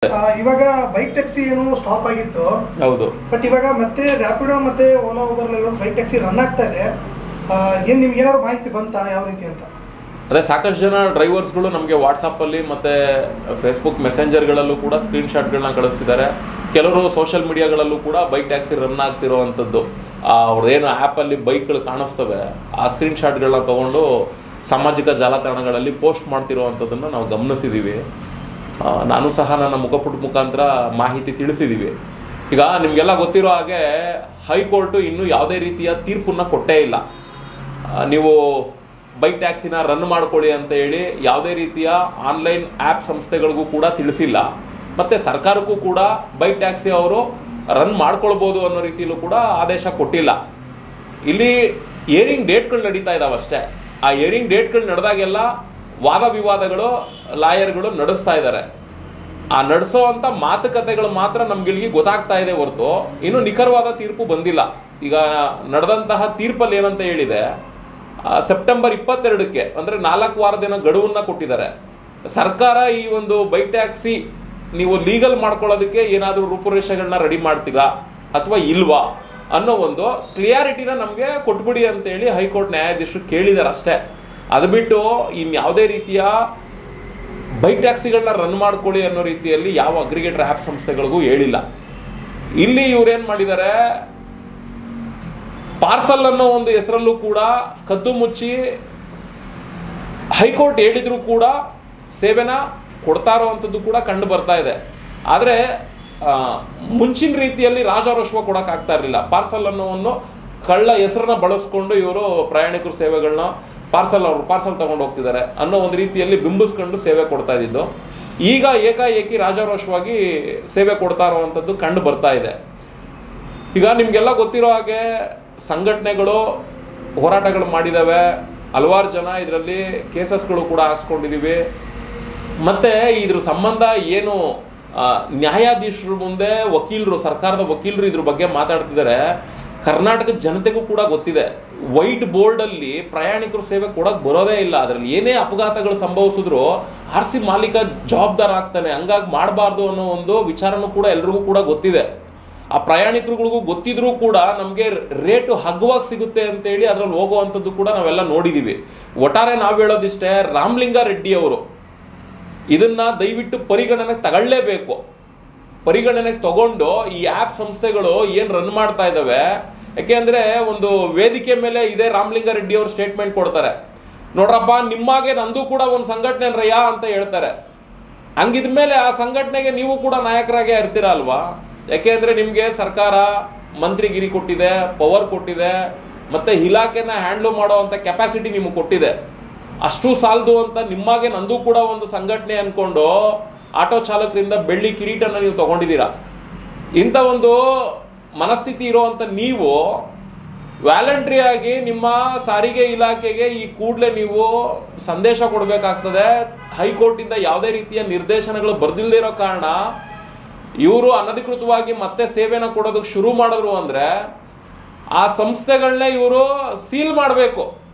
ಇವಾಗ bike taxi ಏನು stop ಆಗಿತ್ತು. ಹೌದು. ಬಟ್ ಇವಾಗ ಮತ್ತೆ ರ್ಯಾಪಿಡೋ ಮತ್ತೆ Ola Uber bike taxi run ಆಗ್ತಾ ಇದೆ. ಏನು ನಿಮ್ಗೆ ಏನಾದ್ರು ಮಾಹಿತಿ ಬಂತಾ ಯಾವ ರೀತಿ ಅಂತ? ಅದೇ ಸಾಕಷ್ಟು ಜನ ಡ್ರೈವರ್ಸ್ಗಳು ನಮಗೆ ವಾಟ್ಸಪ್ಪಲ್ಲಿ ಮತ್ತು ಫೇಸ್ಬುಕ್ ಮೆಸೆಂಜರ್ಗಳಲ್ಲೂ ಕೂಡ ಸ್ಕ್ರೀನ್ಶಾಟ್ಗಳನ್ನ ಕಳಿಸ್ತಿದ್ದಾರೆ. ಕೆಲವರು ಸೋಷಿಯಲ್ ಮೀಡಿಯಾಗಳಲ್ಲೂ ಕೂಡ ಬೈಕ್ ಟ್ಯಾಕ್ಸಿ ರನ್ ಆಗ್ತಿರೋ ಅಂಥದ್ದು ಅವ್ರದ್ದೇನು ಆ್ಯಪಲ್ಲಿ ಬೈಕ್ಗಳು ಕಾಣಿಸ್ತವೆ ಆ ಸ್ಕ್ರೀನ್ಶಾಟ್ಗಳನ್ನ ತೊಗೊಂಡು ಸಾಮಾಜಿಕ ಜಾಲತಾಣಗಳಲ್ಲಿ ಪೋಸ್ಟ್ ಮಾಡ್ತಿರೋ ಅಂಥದ್ದನ್ನು ನಾವು ಗಮನಿಸಿದ್ದೀವಿ. ನಾನು ಸಹ ನನ್ನ ಮುಖಪುಟ ಮುಖಾಂತರ ಮಾಹಿತಿ ತಿಳಿಸಿದ್ದೀವಿ. ಈಗ ನಿಮಗೆಲ್ಲ ಗೊತ್ತಿರೋ ಹಾಗೆ ಹೈಕೋರ್ಟು ಇನ್ನೂ ಯಾವುದೇ ರೀತಿಯ ತೀರ್ಪನ್ನು ಕೊಟ್ಟೇ ಇಲ್ಲ. ನೀವು ಬೈಕ್ ಟ್ಯಾಕ್ಸಿನ ರನ್ ಮಾಡ್ಕೊಳ್ಳಿ ಅಂತ ಹೇಳಿ ಯಾವುದೇ ರೀತಿಯ ಆನ್ಲೈನ್ ಆ್ಯಪ್ ಸಂಸ್ಥೆಗಳಿಗೂ ಕೂಡ ತಿಳಿಸಿಲ್ಲ. ಮತ್ತು ಸರ್ಕಾರಕ್ಕೂ ಕೂಡ ಬೈಕ್ ಟ್ಯಾಕ್ಸಿ ಅವರು ರನ್ ಮಾಡ್ಕೊಳ್ಬೋದು ಅನ್ನೋ ರೀತಿಯಲ್ಲೂ ಕೂಡ ಆದೇಶ ಕೊಟ್ಟಿಲ್ಲ. ಇಲ್ಲಿ ಹಿಯರಿಂಗ್ ಡೇಟ್ಗಳು ನಡೀತಾ ಇದ್ದಾವೆ ಅಷ್ಟೇ. ಆ ಹಿಯರಿಂಗ್ ಡೇಟ್ಗಳು ನಡೆದಾಗೆಲ್ಲ ವಾದ ವಿವಾದಗಳು ಲಾಯರ್ಗಳು ನಡೆಸ್ತಾ ಇದ್ದಾರೆ. ಆ ನಡೆಸೋ ಅಂಥ ಮಾತುಕತೆಗಳು ಮಾತ್ರ ನಮ್ಗಿಲ್ಲಿಗೆ ಗೊತ್ತಾಗ್ತಾ ಇದೆ ಹೊರತು ಇನ್ನೂ ನಿಖರವಾದ ತೀರ್ಪು ಬಂದಿಲ್ಲ. ಈಗ ನಡೆದಂತಹ ತೀರ್ಪಲ್ಲಿ ಏನಂತ ಹೇಳಿದೆ, ಸೆಪ್ಟೆಂಬರ್ 22ಕ್ಕೆ ಅಂದರೆ 4 ವಾರದಿನ ಗಡುವನ್ನು ಕೊಟ್ಟಿದ್ದಾರೆ. ಸರ್ಕಾರ ಈ ಒಂದು ಬೈಕ್ ಟ್ಯಾಕ್ಸಿ ನೀವು ಲೀಗಲ್ ಮಾಡ್ಕೊಳ್ಳೋದಕ್ಕೆ ಏನಾದರೂ ರೂಪುರೇಷೆಗಳನ್ನ ರೆಡಿ ಮಾಡ್ತೀರಾ ಅಥವಾ ಇಲ್ವಾ ಅನ್ನೋ ಒಂದು ಕ್ಲಿಯಾರಿಟಿನ ನಮಗೆ ಕೊಟ್ಬಿಡಿ ಅಂತೇಳಿ ಹೈಕೋರ್ಟ್ ನ್ಯಾಯಾಧೀಶರು ಕೇಳಿದ್ದಾರೆ ಅಷ್ಟೇ. ಅದು ಬಿಟ್ಟು ಇನ್ಯಾವುದೇ ರೀತಿಯ ಬೈಕ್ ಟ್ಯಾಕ್ಸಿಗಳನ್ನ ರನ್ ಮಾಡ್ಕೊಳ್ಳಿ ಅನ್ನೋ ರೀತಿಯಲ್ಲಿ ಯಾವ ಅಗ್ರಿಗೇಟರ್ ಆ್ಯಪ್ ಸಂಸ್ಥೆಗಳಿಗೂ ಹೇಳಿಲ್ಲ. ಇಲ್ಲಿ ಇವ್ರೇನು ಮಾಡಿದ್ದಾರೆ, ಪಾರ್ಸಲ್ ಅನ್ನೋ ಒಂದು ಹೆಸರಲ್ಲೂ ಕೂಡ ಕದ್ದು ಮುಚ್ಚಿ ಹೈಕೋರ್ಟ್ ಹೇಳಿದ್ರು ಕೂಡ ಸೇವೆನ ಕೊಡ್ತಾ ಇರೋವಂಥದ್ದು ಕೂಡ ಕಂಡು ಬರ್ತಾ ಇದೆ. ಆದರೆ ಮುಂಚಿನ ರೀತಿಯಲ್ಲಿ ರಾಜಾರೋಷವ ಕೊಡೋಕ್ಕಾಗ್ತಾ ಇರಲಿಲ್ಲ. ಪಾರ್ಸಲ್ ಅನ್ನೋವನ್ನು ಕಳ್ಳ ಹೆಸರನ್ನ ಬಳಸ್ಕೊಂಡು ಇವರು ಪ್ರಯಾಣಿಕರ ಸೇವೆಗಳನ್ನ ಪಾರ್ಸಲ್ ತಗೊಂಡು ಹೋಗ್ತಿದ್ದಾರೆ ಅನ್ನೋ ಒಂದು ರೀತಿಯಲ್ಲಿ ಬಿಂಬಿಸ್ಕೊಂಡು ಸೇವೆ ಕೊಡ್ತಾ ಇದ್ದಿದ್ದು. ಈಗ ಏಕಾಏಕಿ ರಾಜಾರೋಷವಾಗಿ ಸೇವೆ ಕೊಡ್ತಾ ಇರುವಂಥದ್ದು ಕಂಡು ಬರ್ತಾ ಇದೆ. ಈಗ ನಿಮಗೆಲ್ಲ ಗೊತ್ತಿರೋ ಹಾಗೆ ಸಂಘಟನೆಗಳು ಹೋರಾಟಗಳು ಮಾಡಿದ್ದಾವೆ. ಹಲವಾರು ಜನ ಇದರಲ್ಲಿ ಕೇಸಸ್ಗಳು ಕೂಡ ಹಾಕ್ಸ್ಕೊಂಡಿದ್ದೀವಿ. ಮತ್ತು ಇದ್ರ ಸಂಬಂಧ ಏನು ನ್ಯಾಯಾಧೀಶರು ಮುಂದೆ ವಕೀಲರು, ಸರ್ಕಾರದ ವಕೀಲರು ಇದ್ರ ಬಗ್ಗೆ ಮಾತಾಡ್ತಿದ್ದಾರೆ. ಕರ್ನಾಟಕದ ಜನತೆಗೂ ಕೂಡ ಗೊತ್ತಿದೆ, ವೈಟ್ ಬೋರ್ಡಲ್ಲಿ ಪ್ರಯಾಣಿಕರು ಸೇವೆ ಕೊಡೋಕೆ ಬರೋದೇ ಇಲ್ಲ. ಅದರಲ್ಲಿ ಏನೇ ಅಪಘಾತಗಳು ಸಂಭವಿಸಿದ್ರು RC ಮಾಲೀಕ ಜವಾಬ್ದಾರ ಆಗ್ತಾನೆ. ಹಂಗಾಗಿ ಮಾಡಬಾರ್ದು ಅನ್ನೋ ಒಂದು ವಿಚಾರನೂ ಕೂಡ ಎಲ್ರಿಗೂ ಕೂಡ ಗೊತ್ತಿದೆ. ಆ ಪ್ರಯಾಣಿಕರುಗಳಿಗೂ ಗೊತ್ತಿದ್ರೂ ಕೂಡ ನಮಗೆ ರೇಟು ಹಗ್ಗವಾಗಿ ಸಿಗುತ್ತೆ ಅಂತೇಳಿ ಅದರಲ್ಲಿ ಹೋಗುವಂಥದ್ದು ಕೂಡ ನಾವೆಲ್ಲ ನೋಡಿದ್ದೀವಿ. ಒಟ್ಟಾರೆ ನಾವು ಹೇಳೋದಿಷ್ಟೇ, ರಾಮಲಿಂಗಾರೆಡ್ಡಿ ಅವರು ಇದನ್ನು ದಯವಿಟ್ಟು ಪರಿಗಣನೆಗೆ ತಗೊಳ್ಳೇಬೇಕು. ಪರಿಗಣನೆಗೆ ತಗೊಂಡು ಈ ಆ್ಯಪ್ ಸಂಸ್ಥೆಗಳು ಏನು ರನ್ ಮಾಡ್ತಾ ಇದ್ದಾವೆ, ಯಾಕೆಂದರೆ ಒಂದು ವೇದಿಕೆ ಮೇಲೆ ಇದೇ ರಾಮಲಿಂಗಾರೆಡ್ಡಿ ಅವರು ಸ್ಟೇಟ್ಮೆಂಟ್ ಕೊಡ್ತಾರೆ, ನೋಡ್ರಪ್ಪ ನಿಮ್ಮಾಗೆ ನಂದು ಕೂಡ ಒಂದು ಸಂಘಟನೆ ರಯ್ಯ ಅಂತ ಹೇಳ್ತಾರೆ. ಹಂಗಿದ್ಮೇಲೆ ಆ ಸಂಘಟನೆಗೆ ನೀವು ಕೂಡ ನಾಯಕರಾಗೇ ಇರ್ತೀರ ಅಲ್ವಾ? ಯಾಕೆಂದರೆ ನಿಮಗೆ ಸರ್ಕಾರ ಮಂತ್ರಿಗಿರಿ ಕೊಟ್ಟಿದೆ, ಪವರ್ ಕೊಟ್ಟಿದೆ, ಮತ್ತು ಇಲಾಖೆನ ಹ್ಯಾಂಡ್ಲ್ ಮಾಡೋ ಅಂಥ ಕೆಪಾಸಿಟಿ ನಿಮಗೆ ಕೊಟ್ಟಿದೆ. ಅಷ್ಟು ಸಾಲದು ಅಂತ ನಿಮ್ಮಾಗೆ ನಂದು ಕೂಡ ಒಂದು ಸಂಘಟನೆ ಅಂದ್ಕೊಂಡು ಆಟೋ ಚಾಲಕರಿಂದ ಬೆಳ್ಳಿ ಕಿರೀಟನ ನೀವು ತೊಗೊಂಡಿದ್ದೀರಾ. ಇಂಥ ಒಂದು ಮನಸ್ಥಿತಿ ಇರೋವಂಥ ನೀವು ವ್ಯಾಲಂಟ್ರಿಯಾಗಿ ನಿಮ್ಮ ಸಾರಿಗೆ ಇಲಾಖೆಗೆ ಈ ಕೂಡಲೇ ನೀವು ಸಂದೇಶ ಕೊಡಬೇಕಾಗ್ತದೆ. ಹೈಕೋರ್ಟಿಂದ ಯಾವುದೇ ರೀತಿಯ ನಿರ್ದೇಶನಗಳು ಬರ್ದಿಲ್ಲದೆ ಇರೋ ಕಾರಣ ಇವರು ಅನಧಿಕೃತವಾಗಿ ಮತ್ತೆ ಸೇವೆನ ಕೊಡೋದಕ್ಕೆ ಶುರು ಮಾಡಿದ್ರು ಅಂದರೆ ಆ ಸಂಸ್ಥೆಗಳನ್ನೇ ಇವರು ಸೀಲ್ ಮಾಡಬೇಕು.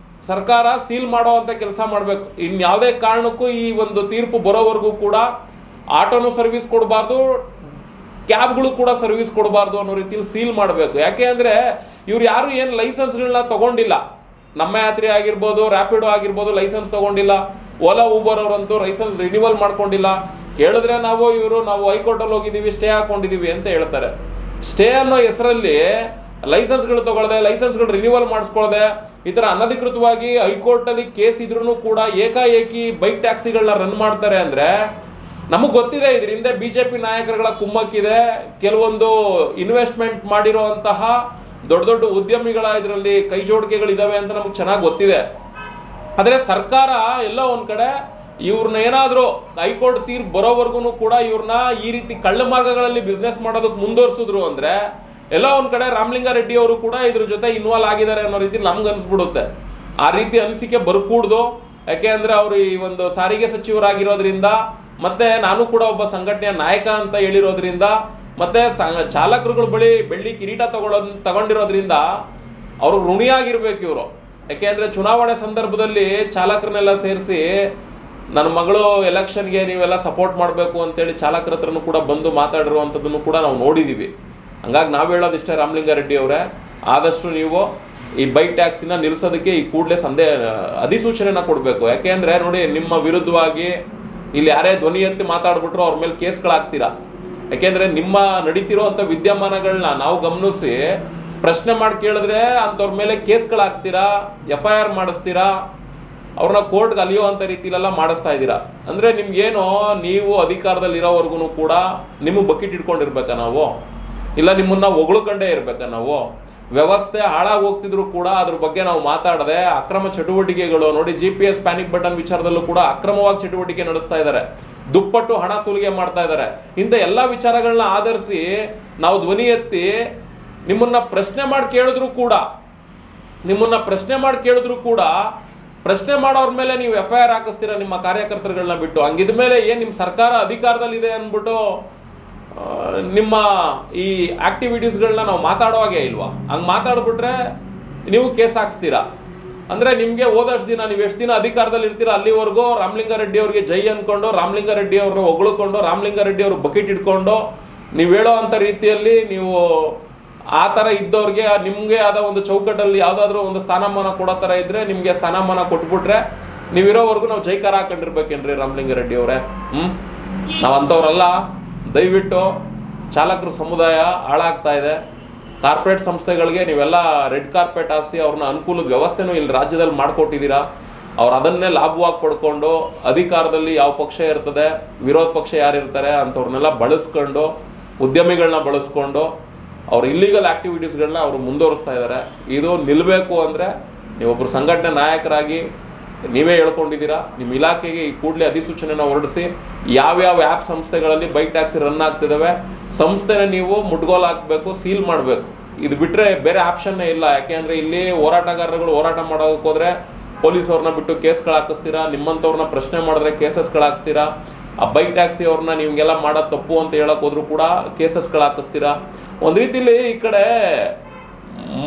ಸರ್ಕಾರ ಸೀಲ್ ಮಾಡೋವಂಥ ಕೆಲಸ ಮಾಡಬೇಕು. ಇನ್ಯಾವುದೇ ಕಾರಣಕ್ಕೂ ಈ ಒಂದು ತೀರ್ಪು ಬರೋವರೆಗೂ ಕೂಡ ಆಟೋನು ಸರ್ವಿಸ್ ಕೊಡಬಾರ್ದು, ಕ್ಯಾಬ್ಗಳು ಕೂಡ ಸರ್ವಿಸ್ ಕೊಡಬಾರ್ದು ಅನ್ನೋ ರೀತಿಯಲ್ಲಿ ಸೀಲ್ ಮಾಡಬೇಕು. ಯಾಕೆ ಅಂದರೆ ಇವ್ರು ಯಾರು ಏನು ಲೈಸೆನ್ಸ್ಗಳನ್ನ ತೊಗೊಂಡಿಲ್ಲ. ನಮ್ಮ ಯಾತ್ರೆ ಆಗಿರ್ಬೋದು, ರ್ಯಾಪಿಡೋ ಆಗಿರ್ಬೋದು ಲೈಸೆನ್ಸ್ ತೊಗೊಂಡಿಲ್ಲ. ಓಲಾ ಊಬರ್ ಅವರಂತೂ ಲೈಸೆನ್ಸ್ ರಿನ್ಯೂವಲ್ ಮಾಡ್ಕೊಂಡಿಲ್ಲ. ಕೇಳಿದ್ರೆ ನಾವು ಹೈಕೋರ್ಟಲ್ಲಿ ಹೋಗಿದ್ದೀವಿ, ಸ್ಟೇ ಹಾಕೊಂಡಿದ್ದೀವಿ ಅಂತ ಹೇಳ್ತಾರೆ. ಸ್ಟೇ ಅನ್ನೋ ಹೆಸರಲ್ಲಿ ಲೈಸೆನ್ಸ್ಗಳು ತಗೊಳ್ಳದೆ, ಲೈಸೆನ್ಸ್ಗಳು ರಿನ್ಯೂವಲ್ ಮಾಡಿಸ್ಕೊಳ್ಳದೆ, ಈ ಥರ ಅನಧಿಕೃತವಾಗಿ ಹೈಕೋರ್ಟಲ್ಲಿ ಕೇಸ್ ಇದ್ರೂ ಕೂಡ ಏಕಾಏಕಿ ಬೈಕ್ ಟ್ಯಾಕ್ಸಿಗಳನ್ನ ರನ್ ಮಾಡ್ತಾರೆ ಅಂದರೆ ನಮಗೆ ಗೊತ್ತಿದೆ ಇದರಿಂದ BJP ನಾಯಕರುಗಳ ಕುಮ್ಮಕ್ಕಿದೆ. ಕೆಲವೊಂದು ಇನ್ವೆಸ್ಟ್ಮೆಂಟ್ ಮಾಡಿರೋಂತಹ ದೊಡ್ಡ ದೊಡ್ಡ ಉದ್ಯಮಿಗಳ ಇದರಲ್ಲಿ ಕೈ ಜೋಡಿಕೆಗಳಿದ್ದಾವೆ ಅಂತ ನಮಗೆ ಚೆನ್ನಾಗಿ ಗೊತ್ತಿದೆ. ಆದರೆ ಸರ್ಕಾರ ಎಲ್ಲೋ ಒಂದು ಕಡೆ ಇವ್ರನ್ನ ಏನಾದರೂ ಹೈಕೋರ್ಟ್ ತೀರ್ಪು ಬರೋವರೆಗೂ ಕೂಡ ಇವ್ರನ್ನ ಈ ರೀತಿ ಕಳ್ಳ ಮಾರ್ಗಗಳಲ್ಲಿ ಬಿಸ್ನೆಸ್ ಮಾಡೋದಕ್ಕೆ ಮುಂದುವರಿಸಿದ್ರು ಅಂದರೆ ಎಲ್ಲೋ ಒಂದು ಕಡೆ ರಾಮಲಿಂಗಾರೆಡ್ಡಿ ಅವರು ಕೂಡ ಇದ್ರ ಜೊತೆ ಇನ್ವಾಲ್ವ್ ಆಗಿದ್ದಾರೆ ಅನ್ನೋ ರೀತಿ ನಮ್ಗೆ ಅನಿಸ್ಬಿಡುತ್ತೆ. ಆ ರೀತಿ ಅನಿಸಿಕೆ ಬರ್ಕೂಡ್ದು. ಯಾಕೆ ಅಂದರೆ ಅವರು ಈ ಒಂದು ಸಾರಿಗೆ ಸಚಿವರಾಗಿರೋದ್ರಿಂದ, ಮತ್ತು ನಾನು ಕೂಡ ಒಬ್ಬ ಸಂಘಟನೆಯ ನಾಯಕ ಅಂತ ಹೇಳಿರೋದ್ರಿಂದ, ಮತ್ತು ಚಾಲಕರುಗಳ ಬಳಿ ಬೆಳ್ಳಿ ಕಿರೀಟ ತಗೊಂಡಿರೋದ್ರಿಂದ ಅವರು ಋಣಿಯಾಗಿರ್ಬೇಕು ಇವರು. ಯಾಕೆ ಅಂದರೆ ಚುನಾವಣೆ ಸಂದರ್ಭದಲ್ಲಿ ಚಾಲಕರನ್ನೆಲ್ಲ ಸೇರಿಸಿ ನನ್ನ ಮಗಳು ಎಲೆಕ್ಷನ್ಗೆ ನೀವೆಲ್ಲ ಸಪೋರ್ಟ್ ಮಾಡಬೇಕು ಅಂತೇಳಿ ಚಾಲಕರ ಹತ್ರನೂ ಕೂಡ ಬಂದು ಮಾತಾಡಿರುವಂಥದ್ದನ್ನು ಕೂಡ ನಾವು ನೋಡಿದ್ದೀವಿ. ಹಂಗಾಗಿ ನಾವು ಹೇಳೋದಿಷ್ಟೇ, ರಾಮಲಿಂಗಾರೆಡ್ಡಿ ಅವರೇ, ಆದಷ್ಟು ನೀವು ಈ ಬೈಕ್ ಟ್ಯಾಕ್ಸಿನ ನಿಲ್ಲಿಸೋದಕ್ಕೆ ಈ ಕೂಡಲೇ ಅಧಿಸೂಚನೆನ ಕೊಡಬೇಕು. ಯಾಕೆಂದರೆ ನೋಡಿ, ನಿಮ್ಮ ವಿರುದ್ಧವಾಗಿ ಇಲ್ಲಿ ಯಾರೇ ಧ್ವನಿ ಎತ್ತಿ ಮಾತಾಡ್ಬಿಟ್ರು ಅವ್ರ ಮೇಲೆ ಕೇಸ್ಗಳಾಗ್ತೀರಾ. ಯಾಕೆಂದರೆ ನಿಮ್ಮ ನಡೀತಿರೋವಂಥ ವಿದ್ಯಮಾನಗಳನ್ನ ನಾವು ಗಮನಿಸಿ ಪ್ರಶ್ನೆ ಮಾಡಿ ಕೇಳಿದ್ರೆ ಅಂಥವ್ರ ಮೇಲೆ ಕೇಸ್ಗಳಾಗ್ತೀರಾ, FIR ಮಾಡಿಸ್ತೀರಾ, ಅವ್ರನ್ನ ಕೋರ್ಟ್ಗೆ ಅಲಿಯುವಂಥ ರೀತಿಲೆಲ್ಲ ಮಾಡಿಸ್ತಾ ಇದ್ದೀರಾ. ಅಂದರೆ ನಿಮ್ಗೇನೋ ನೀವು ಅಧಿಕಾರದಲ್ಲಿರೋವರೆಗೂ ಕೂಡ ನಿಮಗೆ ಬಕೆಟ್ ಇಟ್ಕೊಂಡಿರ್ಬೇಕಾ ನಾವು, ಇಲ್ಲ ನಿಮ್ಮನ್ನ ಹೊಗಳ್ಕೊಂಡೇ ಇರ್ಬೇಕಾ ನಾವು? ವ್ಯವಸ್ಥೆ ಹಾಳಾಗಿ ಹೋಗ್ತಿದ್ರು ಕೂಡ ಅದ್ರ ಬಗ್ಗೆ ನಾವು ಮಾತಾಡದೆ ಅಕ್ರಮ ಚಟುವಟಿಕೆಗಳು ನೋಡಿ, GPS ಪ್ಯಾನಿಕ್ ಬಟನ್ ವಿಚಾರದಲ್ಲೂ ಕೂಡ ಅಕ್ರಮವಾಗಿ ಚಟುವಟಿಕೆ ನಡೆಸ್ತಾ ಇದ್ದಾರೆ, ದುಪ್ಪಟ್ಟು ಹಣ ಸುಲಿಗೆ ಮಾಡ್ತಾ ಇದ್ದಾರೆ. ಇಂಥ ಎಲ್ಲ ವಿಚಾರಗಳನ್ನ ಆಧರಿಸಿ ನಾವು ಧ್ವನಿ ಎತ್ತಿ ನಿಮ್ಮನ್ನ ಪ್ರಶ್ನೆ ಮಾಡಿ ಕೇಳಿದ್ರು ಕೂಡ ಪ್ರಶ್ನೆ ಮಾಡೋರ ಮೇಲೆ ನೀವು FIR ಹಾಕಿಸ್ತೀರಾ ನಿಮ್ಮ ಕಾರ್ಯಕರ್ತರುಗಳನ್ನ ಬಿಟ್ಟು. ಹಂಗಿದ ಮೇಲೆ ಏನು ನಿಮ್ಮ ಸರ್ಕಾರ ಅಧಿಕಾರದಲ್ಲಿದೆ ಅಂದ್ಬಿಟ್ಟು ನಿಮ್ಮ ಈ ಆಕ್ಟಿವಿಟೀಸ್ಗಳನ್ನ ನಾವು ಮಾತಾಡುವಾಗೇ ಇಲ್ವಾ? ಹಂಗೆ ಮಾತಾಡ್ಬಿಟ್ರೆ ನೀವು ಕೇಸ್ ಹಾಕ್ಸ್ತೀರಾ. ಅಂದರೆ ನಿಮಗೆ ಹೋದಷ್ಟು ದಿನ ನೀವು ಎಷ್ಟು ದಿನ ಅಧಿಕಾರದಲ್ಲಿ ಇರ್ತೀರ ಅಲ್ಲಿವರೆಗೂ ರಾಮಲಿಂಗಾರೆಡ್ಡಿ ಅವ್ರಿಗೆ ಜೈ ಅಂದ್ಕೊಂಡು, ರಾಮಲಿಂಗಾರೆಡ್ಡಿ ಅವ್ರನ್ನ ಹೊಗಳ್ಕೊಂಡು, ರಾಮಲಿಂಗಾರೆಡ್ಡಿ ಅವ್ರ ಬಕೆಟ್ ಇಟ್ಕೊಂಡು ನೀವು ಹೇಳೋ ಅಂಥ ರೀತಿಯಲ್ಲಿ ನೀವು ಆ ಥರ ಇದ್ದವ್ರಿಗೆ ನಿಮಗೆ ಆದ ಒಂದು ಚೌಕಟ್ಟಲ್ಲಿ ಯಾವುದಾದ್ರೂ ಒಂದು ಸ್ಥಾನಮಾನ ಕೊಡೋ ಥರ ಇದ್ದರೆ ನಿಮಗೆ ಸ್ಥಾನಮಾನ ಕೊಟ್ಬಿಟ್ರೆ ನೀವಿರೋವರೆಗೂ ನಾವು ಜೈಕಾರ ಹಾಕೊಂಡಿರ್ಬೇಕೇನ್ರಿ ರಾಮಲಿಂಗಾರೆಡ್ಡಿ ಅವರೇ? ನಾವು ಅಂಥವ್ರಲ್ಲ. ದಯವಿಟ್ಟು ಚಾಲಕರ ಸಮುದಾಯ ಹಾಳಾಗ್ತಾ ಇದೆ. ಕಾರ್ಪೊರೇಟ್ ಸಂಸ್ಥೆಗಳಿಗೆ ನೀವೆಲ್ಲ ರೆಡ್ ಕಾರ್ಪೆಟ್ ಹಾಸಿ ಅವ್ರನ್ನ ಅನುಕೂಲದ ವ್ಯವಸ್ಥೆನೂ ಇಲ್ಲಿ ರಾಜ್ಯದಲ್ಲಿ ಮಾಡಿಕೊಟ್ಟಿದ್ದೀರಾ. ಅವ್ರು ಅದನ್ನೇ ಲಾಭವಾಗಿ ಪಡ್ಕೊಂಡು ಅಧಿಕಾರದಲ್ಲಿ ಯಾವ ಪಕ್ಷ ಇರ್ತದೆ, ವಿರೋಧ ಪಕ್ಷ ಯಾರಿರ್ತಾರೆ ಅಂಥವ್ರನ್ನೆಲ್ಲ ಬಳಸ್ಕೊಂಡು, ಉದ್ಯಮಿಗಳನ್ನ ಬಳಸ್ಕೊಂಡು ಅವ್ರ ಇಲ್ಲಿಗಲ್ ಆ್ಯಕ್ಟಿವಿಟೀಸ್ಗಳನ್ನ ಅವರು ಮುಂದುವರಿಸ್ತಾ ಇದ್ದಾರೆ. ಇದು ನಿಲ್ಲಬೇಕು ಅಂದರೆ ನೀವೊಬ್ಬರು ಸಂಘಟನೆ ನಾಯಕರಾಗಿ ನೀವೇ ಹೇಳ್ಕೊಂಡಿದ್ದೀರಾ. ನಿಮ್ಮ ಇಲಾಖೆಗೆ ಈ ಕೂಡಲೇ ಅಧಿಸೂಚನೆನ ಹೊರಡಿಸಿ ಯಾವ್ಯಾವ ಆ್ಯಪ್ ಸಂಸ್ಥೆಗಳಲ್ಲಿ ಬೈಕ್ ಟ್ಯಾಕ್ಸಿ ರನ್ ಆಗ್ತಿದ್ದಾವೆ ಸಂಸ್ಥೆನ ನೀವು ಮುಟ್ಗೋಲು ಹಾಕಬೇಕು, ಸೀಲ್ ಮಾಡಬೇಕು. ಇದು ಬಿಟ್ಟರೆ ಬೇರೆ ಆಪ್ಷನ್ನೇ ಇಲ್ಲ. ಯಾಕೆಂದರೆ ಇಲ್ಲಿ ಹೋರಾಟಗಾರರುಗಳು ಹೋರಾಟ ಮಾಡೋದಕ್ಕೆ ಹೋದರೆ ಪೊಲೀಸವ್ರನ್ನ ಬಿಟ್ಟು ಕೇಸ್ಗಳು ಹಾಕಿಸ್ತೀರಾ, ನಿಮ್ಮಂಥವ್ರನ್ನ ಪ್ರಶ್ನೆ ಮಾಡಿದ್ರೆ ಕೇಸಸ್ಗಳು ಹಾಕಿಸ್ತೀರಾ. ಆ ಬೈಕ್ ಟ್ಯಾಕ್ಸಿ ಅವ್ರನ್ನ ನಿಮಗೆಲ್ಲ ಮಾಡೋದು ತಪ್ಪು ಅಂತ ಹೇಳಕ್ಕೆ ಹೋದ್ರು ಕೂಡ ಕೇಸಸ್ಗಳು ಹಾಕಿಸ್ತೀರಾ. ಒಂದು ರೀತಿಲಿ ಈ ಕಡೆ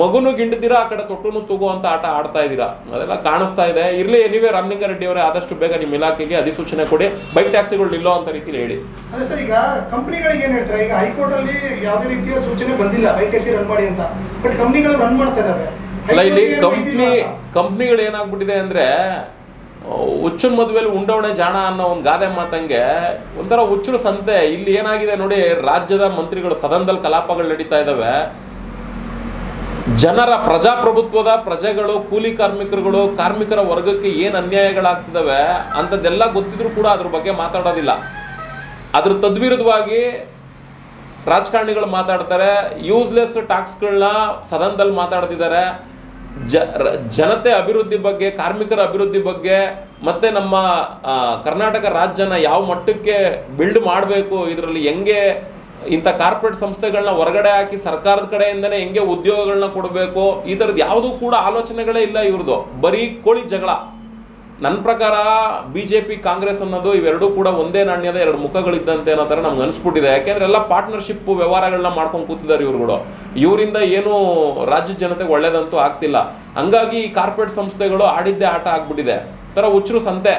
ಮಗುನು ಗಿಂಡ್ತೀರಾ, ಆ ಕಡೆ ತೊಟ್ಟುನು ತೂಗುವಂಥ ಆಟ ಆಡ್ತಾ ಇದ್ದೀರಾ. ಅದೆಲ್ಲ ಕಾಣಿಸ್ತಾ ಇದೆ. ಇರಲಿ, ನೀವೇ ರಾಮಲಿಂಗಾರೆಡ್ಡಿ ಅವರೇ ಆದಷ್ಟು ಬೇಗ ನಿಮ್ಮ ಇಲಾಖೆಗೆ ಅಧಿಸೂಚನೆ ಕೊಡಿ, ಬೈಕ್ ಟ್ಯಾಕ್ಸಿಗಳು ನಿಲ್ಲೋ ಅಂತ ರೀತಿಲಿ ಹೇಳಿ. ಅದೇ ಸರ್, ಈಗ ಕಂಪ್ನಿಗಳಿಗೆ ಏನು ಹೇಳ್ತಾರೆ, ಈಗ ಹೈಕೋರ್ಟಲ್ಲಿ ಯಾವುದೇ ರೀತಿಯ ಸೂಚನೆ ಬಂದಿಲ್ಲ ಬೈಕ್ ಟ್ಯಾಕ್ಸಿ ರನ್ ಮಾಡಿ ಅಂತ, ಬಟ್ ಕಂಪ್ನಿಗಳು ರನ್ ಮಾಡ್ತಾ ಇದ್ದಾವೆ. ಅಲ್ಲ, ಇಲ್ಲಿ ಕಂಪ್ನಿಗಳು ಏನಾಗ್ಬಿಟ್ಟಿದೆ ಅಂದರೆ ಹುಚ್ಚನ ಮದುವೆಯಲ್ಲಿ ಉಂಡವಣೆ ಜಾಣ ಅನ್ನೋ ಒಂದು ಗಾದೆ ಮಾತಂಗೆ ಒಂಥರ ಹುಚ್ಚರು ಸಂತೆ. ಇಲ್ಲಿ ಏನಾಗಿದೆ ನೋಡಿ, ರಾಜ್ಯದ ಮಂತ್ರಿಗಳು ಸದನದಲ್ಲಿ ಕಲಾಪಗಳು ನಡೀತಾ ಇದ್ದಾವೆ. ಜನರ ಪ್ರಜಾಪ್ರಭುತ್ವದ ಪ್ರಜೆಗಳು, ಕೂಲಿ ಕಾರ್ಮಿಕರುಗಳು, ಕಾರ್ಮಿಕರ ವರ್ಗಕ್ಕೆ ಏನು ಅನ್ಯಾಯಗಳಾಗ್ತಿದ್ದಾವೆ ಅಂಥದ್ದೆಲ್ಲ ಗೊತ್ತಿದ್ರು ಕೂಡ ಅದ್ರ ಬಗ್ಗೆ ಮಾತಾಡೋದಿಲ್ಲ. ಅದ್ರ ತದ್ವಿರುದ್ಧವಾಗಿ ರಾಜಕಾರಣಿಗಳು ಮಾತಾಡ್ತಾರೆ, ಯೂಸ್ಲೆಸ್ ಟ್ಯಾಕ್ಸ್ಗಳನ್ನ ಸದನದಲ್ಲಿ ಮಾತಾಡ್ತಿದ್ದಾರೆ. ಜನತೆ ಅಭಿವೃದ್ಧಿ ಬಗ್ಗೆ, ಕಾರ್ಮಿಕರ ಅಭಿವೃದ್ಧಿ ಬಗ್ಗೆ, ಮತ್ತೆ ನಮ್ಮ ಕರ್ನಾಟಕ ರಾಜ್ಯನ ಯಾವ ಮಟ್ಟಕ್ಕೆ ಬಿಲ್ಡ್ ಮಾಡಬೇಕು, ಇದರಲ್ಲಿ ಹೆಂಗೆ ಇಂಥ ಕಾರ್ಪೊರೇಟ್ ಸಂಸ್ಥೆಗಳನ್ನ ಹೊರಗಡೆ ಹಾಕಿ ಸರ್ಕಾರದ ಕಡೆಯಿಂದನೇ ಹೆಂಗೆ ಉದ್ಯೋಗಗಳನ್ನ ಕೊಡಬೇಕು, ಈ ಥರದ್ದು ಯಾವುದೂ ಕೂಡ ಆಲೋಚನೆಗಳೇ ಇಲ್ಲ ಇವ್ರದ್ದು. ಬರೀ ಕೋಳಿ ಜಗಳ. ನನ್ನ ಪ್ರಕಾರ BJP ಕಾಂಗ್ರೆಸ್ ಅನ್ನೋದು ಇವೆರಡೂ ಕೂಡ ಒಂದೇ ನಾಣ್ಯದ ಎರಡು ಮುಖಗಳಿದ್ದಂತೆ ಅನ್ನೋ ಥರ ನಮ್ಗೆ ಅನಿಸ್ಬಿಟ್ಟಿದೆ. ಯಾಕೆಂದರೆ ಎಲ್ಲ ಪಾರ್ಟ್ನರ್ಶಿಪ್ ವ್ಯವಹಾರಗಳನ್ನ ಮಾಡ್ಕೊಂಡು ಕೂತಿದ್ದಾರೆ ಇವ್ರುಗಳು. ಇವರಿಂದ ಏನೂ ರಾಜ್ಯದ ಜನತೆಗೆ ಒಳ್ಳೇದಂತೂ ಆಗ್ತಿಲ್ಲ. ಹಂಗಾಗಿ ಈ ಕಾರ್ಪೊರೇಟ್ ಸಂಸ್ಥೆಗಳು ಆಡಿದ್ದೇ ಆಟ ಆಗ್ಬಿಟ್ಟಿದೆ. ಥರ ಹುಚ್ಚರು ಸಂತೆ.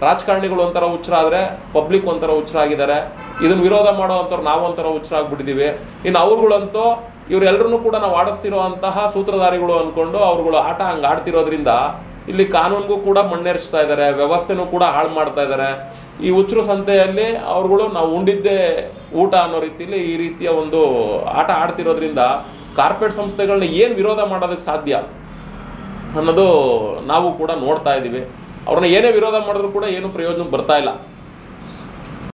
ರಾಜಕಾರಣಿಗಳು ಒಂಥರ ಹುಚ್ಚರಾದರೆ ಪಬ್ಲಿಕ್ ಒಂಥರ ಹುಚ್ಚರಾಗಿದ್ದಾರೆ. ಇದನ್ನು ವಿರೋಧ ಮಾಡೋ ಅಂಥವ್ರು ನಾವು ಒಂಥರ ಹುಚ್ಚರಾಗ್ಬಿಟ್ಟಿದ್ದೀವಿ. ಇನ್ನು ಅವ್ರುಗಳಂತೂ ಇವರೆಲ್ಲರೂ ಕೂಡ ನಾವು ಆಡಿಸ್ತಿರೋ ಅಂತಹ ಸೂತ್ರಧಾರಿಗಳು ಅಂದ್ಕೊಂಡು ಅವ್ರುಗಳು ಆಟ ಹಂಗೆ ಆಡ್ತಿರೋದ್ರಿಂದ ಇಲ್ಲಿ ಕಾನೂನಿಗೂ ಕೂಡ ಮಣ್ಣೇರಿಸ್ತಾ ಇದ್ದಾರೆ, ವ್ಯವಸ್ಥೆನೂ ಕೂಡ ಹಾಳು ಮಾಡ್ತಾ ಇದ್ದಾರೆ. ಈ ಹುಚ್ಚರು ಸಂತೆಯಲ್ಲಿ ಅವ್ರುಗಳು ನಾವು ಉಂಡಿದ್ದೇ ಊಟ ಅನ್ನೋ ರೀತಿಯಲ್ಲಿ ಈ ರೀತಿಯ ಒಂದು ಆಟ ಆಡ್ತಿರೋದ್ರಿಂದ ಕಾರ್ಪೊರೇಟ್ ಸಂಸ್ಥೆಗಳನ್ನ ಏನು ವಿರೋಧ ಮಾಡೋದಕ್ಕೆ ಸಾಧ್ಯ ಅನ್ನೋದು ನಾವು ಕೂಡ ನೋಡ್ತಾ ಇದ್ದೀವಿ. ಅವ್ರನ್ನ ಏನೇ ವಿರೋಧ ಮಾಡಿದ್ರು ಕೂಡ ಏನು ಪ್ರಯೋಜನಕ್ಕೆ ಬರ್ತಾ ಇಲ್ಲ.